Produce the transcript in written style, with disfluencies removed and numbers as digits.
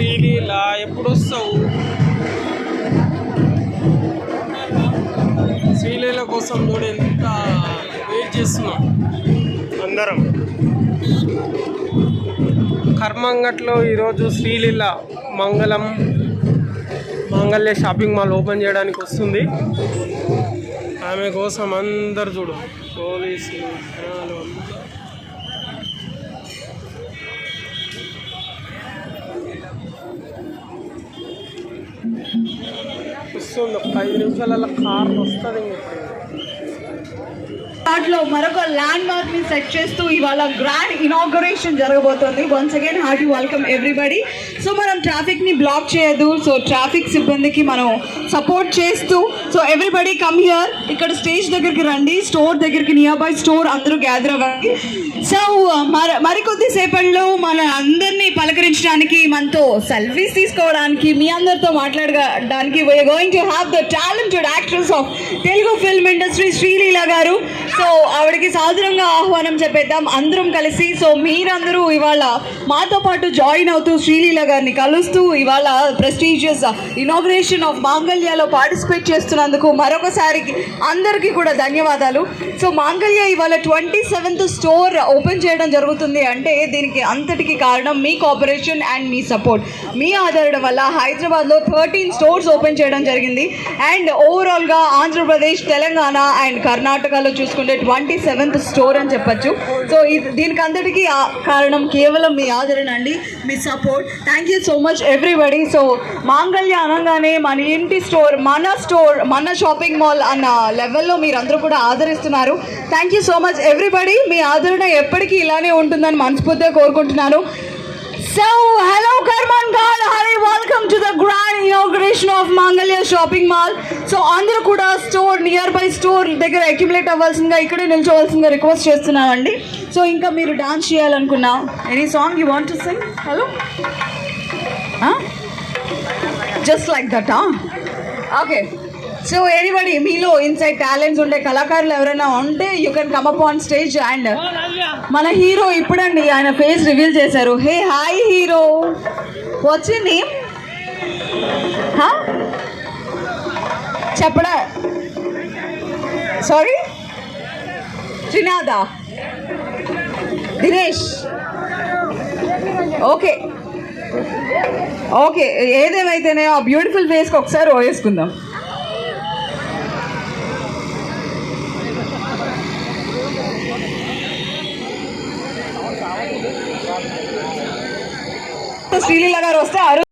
శ్రీలీల ఎప్పుడు వస్తావు? శ్రీలీల కోసం చూడు ఎంత వెయిట్ చేస్తున్నాం అందరం. కర్మంగట్లో ఈరోజు శ్రీలీల మాంగళ్య షాపింగ్ మాల్ ఓపెన్ చేయడానికి వస్తుంది. ఆమె కోసం అందరు చూడు పోలీసులు జనాలు వస్తుంది. ఒక 5 నిమిషాలలో కార్ వస్తుంది. వాటిలో మరొక ల్యాండ్ మార్క్ ని సెట్ చేస్తూ ఇవాళ గ్రాండ్ ఇనాగరేషన్ జరగబోతోంది. Once again hearty welcome everybody. So మనం ట్రాఫిక్ ని బ్లాక్ చేయదు. సో ట్రాఫిక్ సిబ్బందికి మనం సపోర్ట్ చేస్తూ సో ఎవ్రీబడి కమ్ హియర్. ఇక్కడ స్టేజ్ దగ్గరికి రండి, స్టోర్ దగ్గరికి, నియర్ బై స్టోర్ అందరూ గ్యాదర్ అవ్వండి. సో మరికొద్ది సేపట్లో మన అందరినీ పలకరించడానికి, మనతో సెల్ఫీస్ తీసుకోవడానికి, మీ అందరితో మాట్లాడడానికి we're going to have the talented actress of Telugu film industry Sreeleela గారు. సో ఆవిడకి సాదరంగా ఆహ్వానం చెప్పేద్దాం అందరం కలిసి. సో మీరందరూ ఇవాళ మాతో పాటు జాయిన్ అవుతూ శ్రీలీల గారిని కలుస్తూ ఇవాళ ప్రెస్టీజియస్ ఇనాగ్రేషన్ ఆఫ్ మాంగళ్యలో పార్టిసిపేట్ చేస్తున్నందుకు మరొకసారి అందరికీ కూడా ధన్యవాదాలు. సో మాంగళ్య ఇవాళ 27th స్టోర్ ఓపెన్ చేయడం జరుగుతుంది అంటే దీనికి అంతటికి కారణం మీ కోఆపరేషన్ అండ్ మీ సపోర్ట్, మీ ఆదరణ వల్ల హైదరాబాద్లో 13 స్టోర్స్ ఓపెన్ చేయడం జరిగింది. అండ్ ఓవరాల్గా ఆంధ్రప్రదేశ్, తెలంగాణ అండ్ కర్ణాటకలో చూసుకుంటే 27th స్టోర్ అని చెప్పచ్చు. సో దీనికి అంతటికీ కారణం కేవలం మీ ఆదరణ అండి, మీ support. Thank you so much everybody. So Mangalya అనగానే మన ఇంటి స్టోర్, మన షాపింగ్ మాల్ అన్న లెవెల్లో మీరందరూ కూడా ఆదరిస్తున్నారు. Thank you so much everybody. మీ ఆదరణ ఎప్పటికీ ఇలానే ఉంటుందని మనస్ఫూర్తిగా కోరుకుంటున్నాను. So, hello Karmangal, hi, welcome to the grand inauguration of Mangalya Shopping Mall. So, అందరూ కూడా స్టోర్, నియర్ బై స్టోర్ దగ్గర అక్యుములేట్ అవ్వాల్సిందిగా, ఇక్కడే నిల్చోవాల్సిందిగా రిక్వెస్ట్ చేస్తున్నామండి. సో ఇంకా మీరు డాన్స్ చేయాలనుకున్నా, any song you want to sing? Hello, just like that. Okay. So anybody మీలో ఇన్సైడ్ టాలెంట్స్ ఉండే కళాకారులు ఎవరైనా ఉంటే you can come up on stage. And మన హీరో ఇప్పుడండి ఆయన ఫేస్ రివీల్ చేశారు. Hey hi hero, what's your name? చెప్పడా? Sorry, Trinadha, Dinesh. Okay okay, ఏదేమైతేనే ఆ బ్యూటిఫుల్ ఫేస్కి ఒకసారి వేసుకుందాం. శ్రీలీల గారు వస్తే